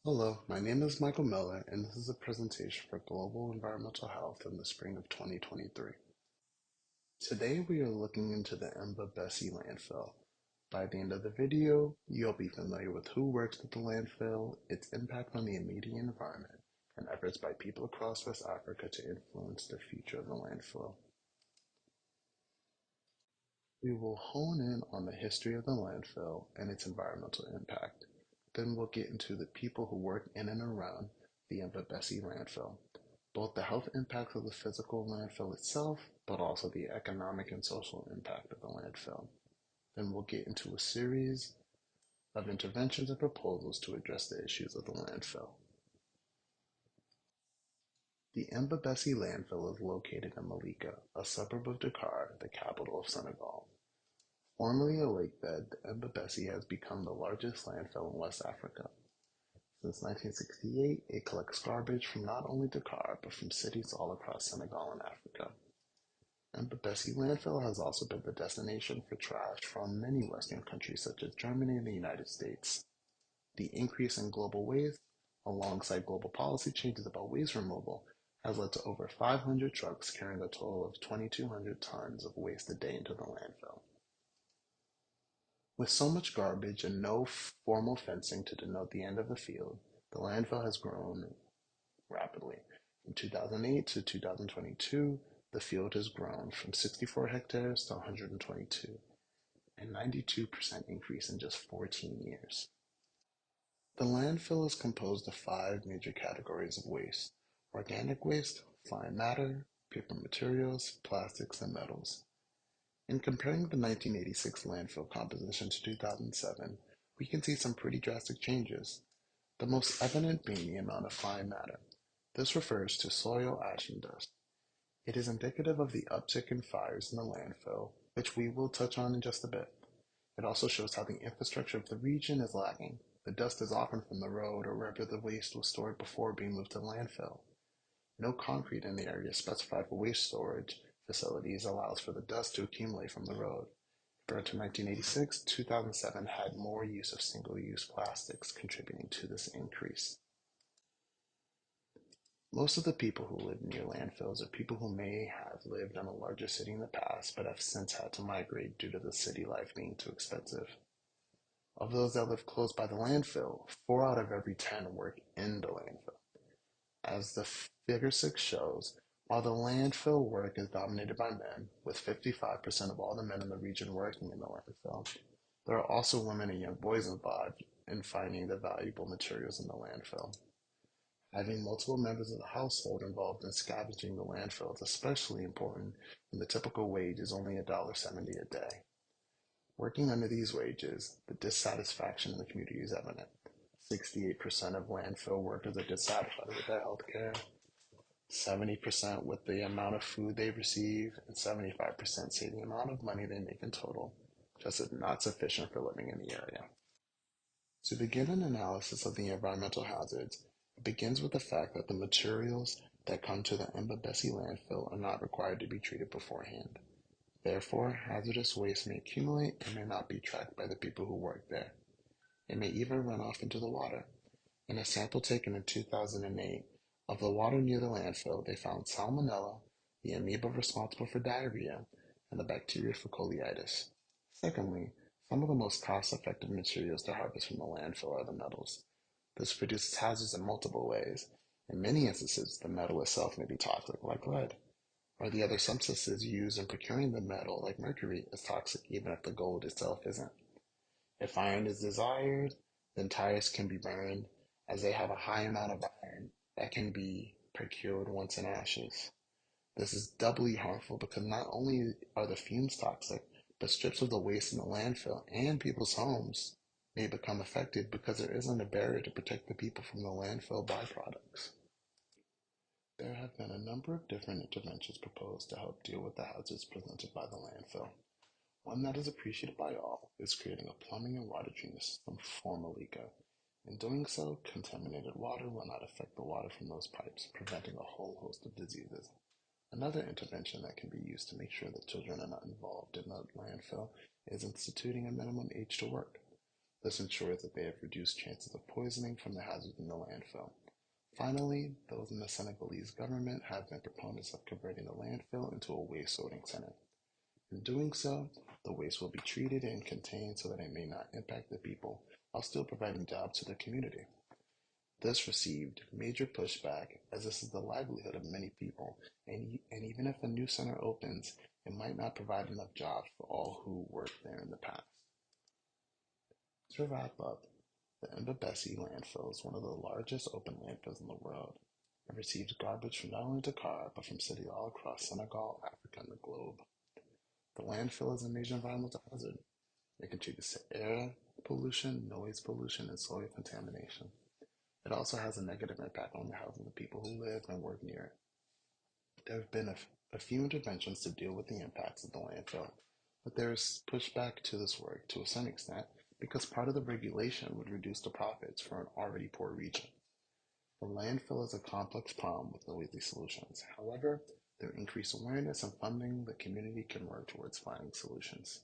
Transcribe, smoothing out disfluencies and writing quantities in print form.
Hello, my name is Michael Miller, and this is a presentation for Global Environmental Health in the spring of 2023. Today we are looking into the Mbeubeuss landfill. By the end of the video, you'll be familiar with who works at the landfill, its impact on the immediate environment, and efforts by people across West Africa to influence the future of the landfill. We will hone in on the history of the landfill and its environmental impact. Then we'll get into the people who work in and around the Mbeubeuss landfill, both the health impacts of the physical landfill itself, but also the economic and social impact of the landfill. Then we'll get into a series of interventions and proposals to address the issues of the landfill. The Mbeubeuss landfill is located in Malika, a suburb of Dakar, the capital of Senegal. Formerly a lakebed, the Mbeubeuss has become the largest landfill in West Africa. Since 1968, it collects garbage from not only Dakar, but from cities all across Senegal and Africa. Mbeubeuss landfill has also been the destination for trash from many Western countries such as Germany and the United States. The increase in global waste, alongside global policy changes about waste removal, has led to over 500 trucks carrying a total of 2,200 tons of waste a day into the landfill. With so much garbage and no formal fencing to denote the end of the field, the landfill has grown rapidly. From 2008 to 2022, the field has grown from 64 hectares to 122, a 92% increase in just 14 years. The landfill is composed of five major categories of waste: organic waste, fine matter, paper materials, plastics, and metals. In comparing the 1986 landfill composition to 2007, we can see some pretty drastic changes, the most evident being the amount of fine matter. This refers to soil ash and dust. It is indicative of the uptick in fires in the landfill, which we will touch on in just a bit. It also shows how the infrastructure of the region is lacking. The dust is often from the road or wherever the waste was stored before being moved to the landfill. No concrete in the area specified for waste storage facilities allows for the dust to accumulate from the road. Compared to 1986, 2007 had more use of single-use plastics, contributing to this increase. Most of the people who live near landfills are people who may have lived in a larger city in the past, but have since had to migrate due to the city life being too expensive. Of those that live close by the landfill, 4 out of every 10 work in the landfill. As the figure 6 shows, while the landfill work is dominated by men, with 55% of all the men in the region working in the landfill, there are also women and young boys involved in finding the valuable materials in the landfill. Having multiple members of the household involved in scavenging the landfill is especially important when the typical wage is only $1.70 a day. Working under these wages, the dissatisfaction in the community is evident. 68% of landfill workers are dissatisfied with their health care, 70% with the amount of food they receive, and 75% say the amount of money they make in total just is not sufficient for living in the area. To begin an analysis of the environmental hazards, it begins with the fact that the materials that come to the Mbeubeuss landfill are not required to be treated beforehand. Therefore, hazardous waste may accumulate and may not be tracked by the people who work there. It may even run off into the water. In a sample taken in 2008 of the water near the landfill, they found salmonella, the amoeba responsible for diarrhea, and the bacteria for colitis. Secondly, some of the most cost-effective materials to harvest from the landfill are the metals. This produces hazards in multiple ways. In many instances, the metal itself may be toxic, like lead, or the other substances used in procuring the metal, like mercury, is toxic even if the gold itself isn't. If iron is desired, then tires can be burned, as they have a high amount of iron that can be procured once in ashes. This is doubly harmful because not only are the fumes toxic, but strips of the waste in the landfill and people's homes may become affected because there isn't a barrier to protect the people from the landfill byproducts. There have been a number of different interventions proposed to help deal with the hazards presented by the landfill. One that is appreciated by all is creating a plumbing and water treatment system for Malika. In doing so, contaminated water will not affect the water from those pipes, preventing a whole host of diseases. Another intervention that can be used to make sure that children are not involved in the landfill is instituting a minimum age to work. This ensures that they have reduced chances of poisoning from the hazards in the landfill. Finally, those in the Senegalese government have been proponents of converting the landfill into a waste sorting center. In doing so, the waste will be treated and contained so that it may not impact the people while still providing jobs to the community. This received major pushback as this is the livelihood of many people, and even if a new center opens, it might not provide enough jobs for all who worked there in the past. To wrap up, the Mbeubeuss landfill is one of the largest open landfills in the world. It receives garbage from not only Dakar, but from cities all across Senegal, Africa, and the globe. The landfill is a major environmental hazard. It contributes to air pollution, noise pollution, and soil contamination. It also has a negative impact on the health of the people who live and work near it. There have been a few interventions to deal with the impacts of the landfill, but there is pushback to this work to a certain extent because part of the regulation would reduce the profits for an already poor region. The landfill is a complex problem with no easy solutions. However, through increased awareness and funding, the community can work towards finding solutions.